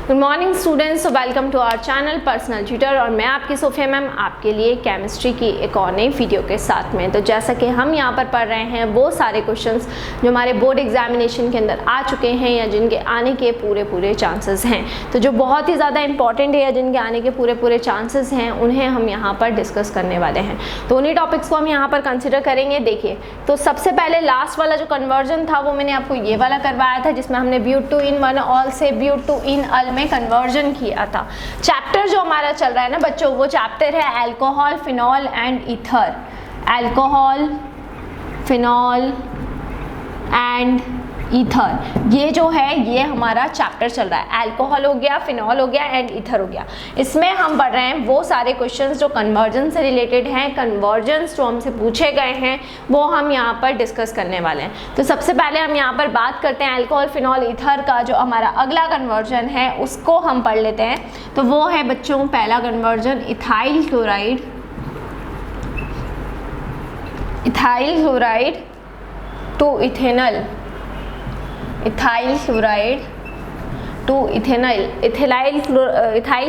Good morning students, welcome to our channel Personal Tutor. और मैं आपकी सोफिया मैम आपके लिए केमिस्ट्री की एक और नई वीडियो के साथ में। तो जैसा कि हम यहाँ पर पढ़ रहे हैं वो सारे क्वेश्चंस जो हमारे बोर्ड एग्जामिनेशन के अंदर आ चुके हैं या जिनके आने के पूरे चांसेस हैं, तो जो बहुत ही ज़्यादा इंपॉर्टेंट है या जिनके आने के पूरे चांसेस हैं, उन्हें हम यहाँ पर डिस्कस करने वाले हैं। तो उन्हीं टॉपिक्स को हम यहाँ पर कंसिडर करेंगे। देखिए, तो सबसे पहले लास्ट वाला जो कन्वर्जन था वो मैंने आपको ये वाला करवाया था, जिसमें हमने but two ene one ol से ब्यूट टू इन अल में कन्वर्जन किया था। चैप्टर जो हमारा चल रहा है ना बच्चों, वो चैप्टर है alcohol, phenol and ether. Alcohol, phenol and ether, ये जो है ये हमारा चैप्टर चल रहा है। अल्कोहल हो गया, फिनॉल हो गया एंड ईथर हो गया। इसमें हम पढ़ रहे हैं वो सारे क्वेश्चंस जो कन्वर्जन से रिलेटेड हैं। कन्वर्जन्स जो हमसे पूछे गए हैं वो हम यहाँ पर डिस्कस करने वाले हैं। तो सबसे पहले हम यहाँ पर बात करते हैं अल्कोहल, फिनॉल, ईथर का। जो हमारा अगला कन्वर्जन है उसको हम पढ़ लेते हैं। तो वो है बच्चों पहला conversion ethyl chloride, ethyl chloride to ethanol, ethyl chloride to ethanol. Ethyl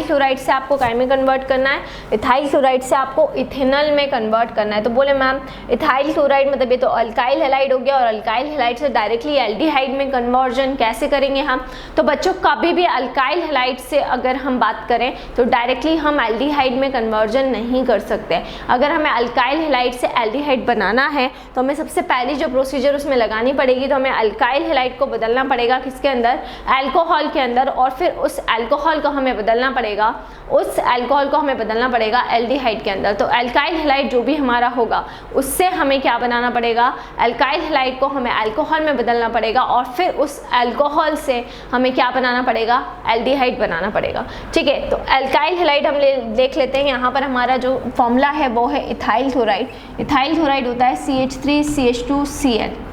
chloride से आपको काय में कन्वर्ट करना है, इथाइल क्लोराइड से आपको इथेनॉल में कन्वर्ट करना है। तो बोले मैम इथाइल क्लोराइड मतलब ये तो अल्काइल हैलाइड हो गया, और अल्काइल हैलाइड से डायरेक्टली एल्डिहाइड में कन्वर्जन कैसे करेंगे हम? तो बच्चों कभी भी अल्काइल हैलाइड से अगर हम बात करें तो डायरेक्टली हम एल्डिहाइड में कन्वर्जन नहीं कर सकते। अगर हमें अल्काइल हैलाइड से एल्डिहाइड बनाना है तो हमें सबसे पहली जो प्रोसीजर उसमें लगानी पड़ेगी, तो हमें अल्काइल हैलाइड को बदलना पड़ेगा किसके अंदर? अल्कोहल के अंदर। और फिर उस अल्कोहल को हमें बदलना पड़ेगा, उस अल्कोहल को हमें बदलना पड़ेगा एल्डिहाइड के अंदर। तो अल्काइल हैलाइड जो भी हमारा होगा उससे हमें क्या बनाना पड़ेगा? अल्काइल हैलाइड को हमें अल्कोहल में बदलना पड़ेगा, और फिर उस अल्कोहल से हमें क्या बनाना पड़ेगा? एल्डिहाइड बनाना पड़ेगा। ठीक है, तो अल्काइल हैलाइड हम देख लेते हैं। यहाँ पर हमारा जो फॉर्मूला है वो है इथाइल क्लोराइड। इथाइल क्लोराइड होता है CH3CH2Cl।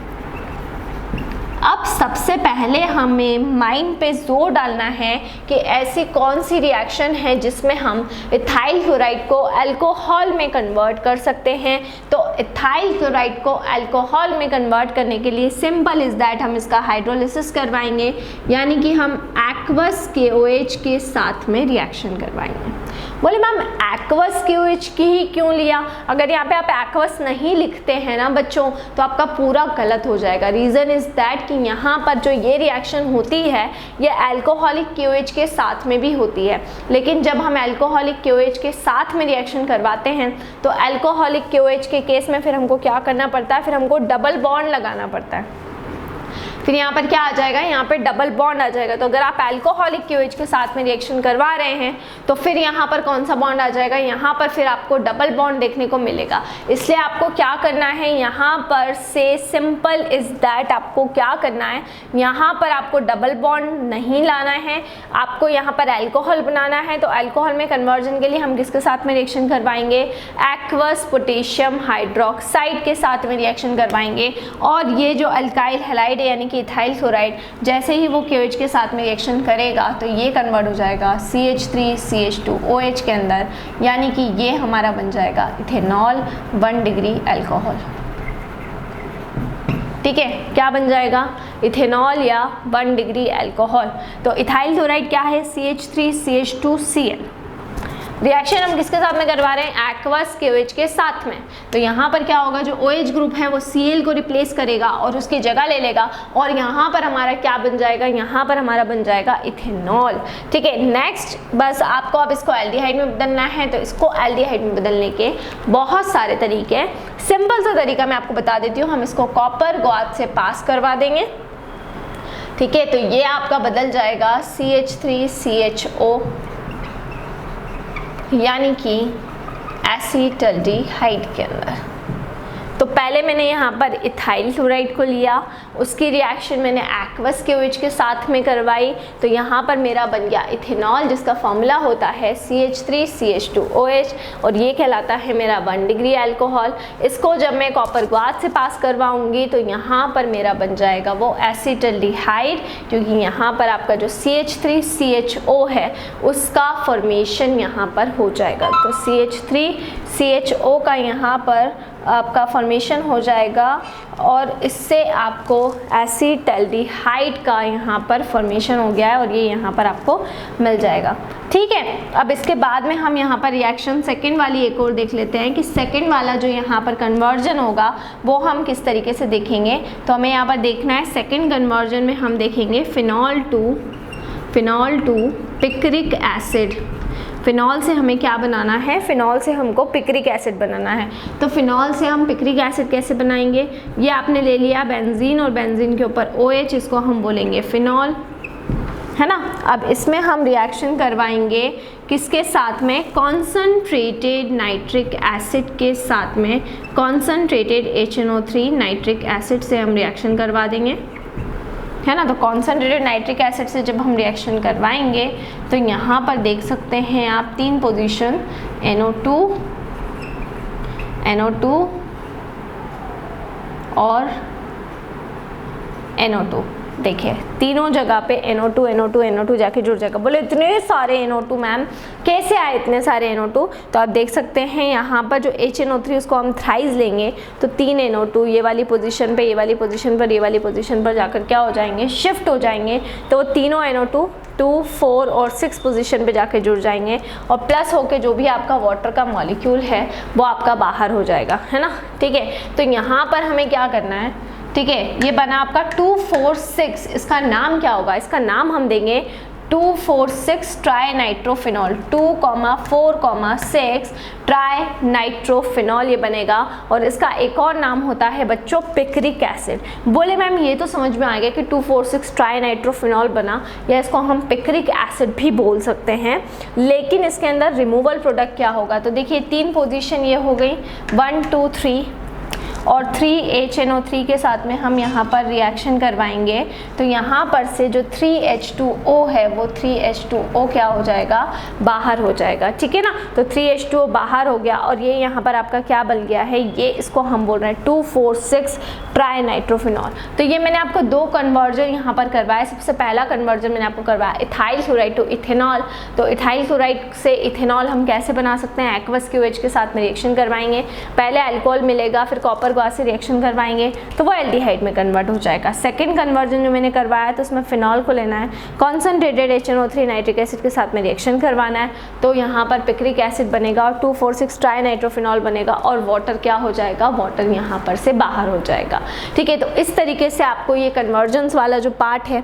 अब सबसे पहले हमें माइंड पे जोर डालना है कि ऐसी कौन सी रिएक्शन है जिसमें हम इथाइल क्लोराइड को अल्कोहल में कन्वर्ट कर सकते हैं। तो इथाइल क्लोराइड को अल्कोहल में कन्वर्ट करने के लिए सिंपल इज दैट हम इसका हाइड्रोलिसिस करवाएंगे, यानी कि हम एक्वस KOH के साथ में रिएक्शन करवाएंगे। बोले मैम एक्वस KOH की ही क्यों लिया? अगर यहाँ पे आप एक्वस नहीं लिखते हैं ना बच्चों तो आपका पूरा गलत हो जाएगा। रीज़न इज दैट कि यहाँ पर जो ये रिएक्शन होती है ये अल्कोहलिक KOH के साथ में भी होती है, लेकिन जब हम अल्कोहलिक KOH के साथ में रिएक्शन करवाते हैं तो अल्कोहलिक KOH के केस में फिर हमको क्या करना पड़ता है? फिर हमको डबल बॉन्ड लगाना पड़ता है। फिर यहाँ पर क्या आ जाएगा? यहाँ पर डबल बॉन्ड आ जाएगा। तो अगर आप अल्कोहलिक KOH के साथ में रिएक्शन करवा रहे हैं तो फिर यहाँ पर कौन सा बॉन्ड आ जाएगा? यहाँ पर फिर आपको डबल बॉन्ड देखने को मिलेगा। इसलिए आपको क्या करना है? यहाँ पर से सिंपल इज दैट आपको क्या करना है? यहाँ पर आपको डबल बॉन्ड नहीं लाना है, आपको यहाँ पर अल्कोहल बनाना है। तो अल्कोहल में कन्वर्जन के लिए हम किसके साथ में रिएक्शन करवाएंगे? एक्वस पोटेशियम हाइड्रोक्साइड के साथ में रिएक्शन करवाएंगे। और ये जो अल्काइल हैलाइड है यानी कि इथाइल क्लोराइड, जैसे ही वो KOH के साथ में रिएक्शन करेगा तो ये कन्वर्ट हो जाएगा CH3CH2OH के अंदर, यानी कि ये हमारा बन जाएगा इथेनॉल 1 डिग्री अल्कोहल। ठीक है, क्या बन जाएगा? इथेनॉल या 1 डिग्री अल्कोहल। तो इथाइल क्लोराइड क्या है? CH3CH2Cl। रिएक्शन हम किसके साथ में करवा रहे हैं? एक्वस KOH के साथ में। तो यहाँ पर क्या होगा? जो OH ग्रुप है वो Cl को रिप्लेस करेगा और उसकी जगह ले लेगा, और यहाँ पर हमारा क्या बन जाएगा? यहाँ पर हमारा बन जाएगा इथेनॉल। ठीक है, नेक्स्ट बस आपको अब इसको एल्डिहाइड में बदलना है। तो इसको एल्डिहाइड में बदलने के बहुत सारे तरीके हैं। सिंपल सा तरीका मैं आपको बता देती हूँ। हम इसको कॉपर गॉथ से पास करवा देंगे। ठीक है, तो ये आपका बदल जाएगा CH3CHO, यानी कि एसीटल्डिहाइड के अंदर। तो पहले मैंने यहाँ पर इथाइल क्लोराइड को लिया, उसकी रिएक्शन मैंने एक्वस KOH के साथ में करवाई। तो यहाँ पर मेरा बन गया इथेनॉल, जिसका फॉर्मूला होता है CH3CH2OH, और ये कहलाता है मेरा 1 डिग्री अल्कोहल। इसको जब मैं कॉपर ग्लास से पास करवाऊंगी तो यहाँ पर मेरा बन जाएगा वो एसीटल्डिहाइड, क्योंकि यहाँ पर आपका जो CH3CHO है उसका फॉर्मेशन यहाँ पर हो जाएगा। तो CH3 CHO का यहाँ पर आपका फॉर्मेशन हो जाएगा और इससे आपको एसिटाल्डिहाइड का यहाँ पर फॉर्मेशन हो गया है और ये यहाँ पर आपको मिल जाएगा। ठीक है, अब इसके बाद में हम यहाँ पर रिएक्शन सेकंड वाली एक और देख लेते हैं कि सेकंड वाला जो यहाँ पर कन्वर्जन होगा वो हम किस तरीके से देखेंगे। तो हमें यहाँ पर देखना है सेकंड कन्वर्जन में हम देखेंगे phenol to picric acid. Phenol से हमें क्या बनाना है, फिनॉल से हमको पिक्रिक एसिड बनाना है। तो फिनॉल से हम पिक्रिक एसिड कैसे बनाएंगे, ये आपने ले लिया बेंजीन और बेंजीन के ऊपर OH, इसको हम बोलेंगे फिनॉल, है ना। अब इसमें हम रिएक्शन करवाएंगे किसके साथ में, कॉन्सनट्रेटेड नाइट्रिक एसिड के साथ में, कॉन्सनट्रेटेड HNO3 नाइट्रिक एसिड से हम रिएक्शन करवा देंगे, है ना। तो कॉन्सनट्रेटेड नाइट्रिक एसिड से जब हम रिएक्शन करवाएंगे तो यहाँ पर देख सकते हैं आप 3 पोजीशन NO2 और NO2, देखिए तीनों जगह पे NO2 जाके जुड़ जाएगा। बोले इतने सारे NO2 मैम कैसे आए इतने सारे NO2, तो आप देख सकते हैं यहाँ पर जो HNO3 उसको हम थ्राइस लेंगे तो 3 NO2 ये वाली पोजीशन पे, ये वाली पोजीशन पर, ये वाली पोजीशन पर जाकर क्या हो जाएंगे, शिफ्ट हो जाएंगे। तो वो तीनों NO2 2, 4 और 6 पोजीशन पे जाके जुड़ जाएंगे और प्लस होके जो भी आपका वाटर का मॉलिक्यूल है वो आपका बाहर हो जाएगा, है ना। ठीक है, तो यहाँ पर हमें क्या करना है, ठीक है, ये बना आपका 2,4,6, इसका नाम क्या होगा, इसका नाम हम देंगे 2,4,6 ट्राई नाइट्रोफिनॉल, 2,4,6 ट्राई नाइट्रोफिनॉल ये बनेगा। और इसका एक और नाम होता है बच्चों पिक्रिक एसिड। बोले मैम ये तो समझ में आ गया कि 2,4,6 ट्राई नाइट्रोफिनॉल बना, या इसको हम पिक्रिक एसिड भी बोल सकते हैं, लेकिन इसके अंदर रिमूवल प्रोडक्ट क्या होगा। तो देखिए 3 पोजीशन ये हो गई 1, 2, 3 और 3 HNO3 के साथ में हम यहाँ पर रिएक्शन करवाएंगे। तो यहाँ पर से जो 3H2O है वो 3H2O क्या हो जाएगा, बाहर हो जाएगा, ठीक है ना। तो 3H2O बाहर हो गया और ये यहाँ पर आपका क्या बन गया है, ये इसको हम बोल रहे हैं 2,4,6 ट्राई नाइट्रोफिनॉल। तो ये मैंने आपको 2 कन्वर्जन यहाँ पर करवाया। सबसे पहला कन्वर्जन मैंने आपको करवाया इथाइल क्लोराइड टू इथेनॉल। तो इथाइल क्लोराइड से इथेनॉल हम कैसे बना सकते हैं, एक्वस QH के साथ में रिएक्शन करवाएंगे, पहले अल्कोहल मिलेगा फिर कॉपर गैस से रिएक्शन करवाएंगे तो वो एल्डिहाइड में कन्वर्ट हो जाएगा। सेकंड कन्वर्जन जो मैंने करवाया तो उसमें फिनॉल को लेना है, कॉन्सनट्रेटेड HNO3 नाइट्रिक एसिड के साथ में रिएक्शन करवाना है, तो यहाँ पर पिक्रिक एसिड बनेगा और 2,4,6 ट्राई नाइट्रोफिनॉल बनेगा और वाटर क्या हो जाएगा, वाटर यहाँ पर से बाहर हो जाएगा। ठीक है, तो इस तरीके से आपको ये कन्वर्जन्स वाला जो पार्ट है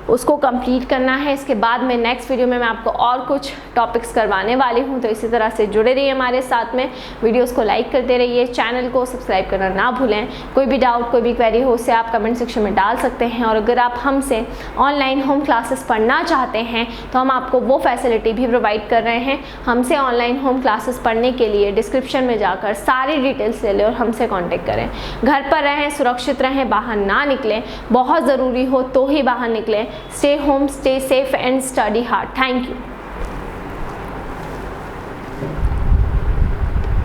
उसको कंप्लीट करना है। इसके बाद में नेक्स्ट वीडियो में मैं आपको और कुछ टॉपिक्स करवाने वाली हूँ, तो इसी तरह से जुड़े रहिए हमारे साथ में, वीडियोस को लाइक करते रहिए, चैनल को सब्सक्राइब करना ना भूलें। कोई भी डाउट कोई भी क्वेरी हो उसे आप कमेंट सेक्शन में डाल सकते हैं, और अगर आप हमसे ऑनलाइन होम क्लासेस पढ़ना चाहते हैं तो हम आपको वो फैसिलिटी भी प्रोवाइड कर रहे हैं। हमसे ऑनलाइन होम क्लासेस पढ़ने के लिए डिस्क्रिप्शन में जाकर सारी डिटेल्स ले लें और हमसे कॉन्टेक्ट करें। घर पर रहें, सुरक्षित रहें, बाहर ना निकलें, बहुत ज़रूरी हो तो ही बाहर निकलें। Stay home, stay safe and study hard. Thank you.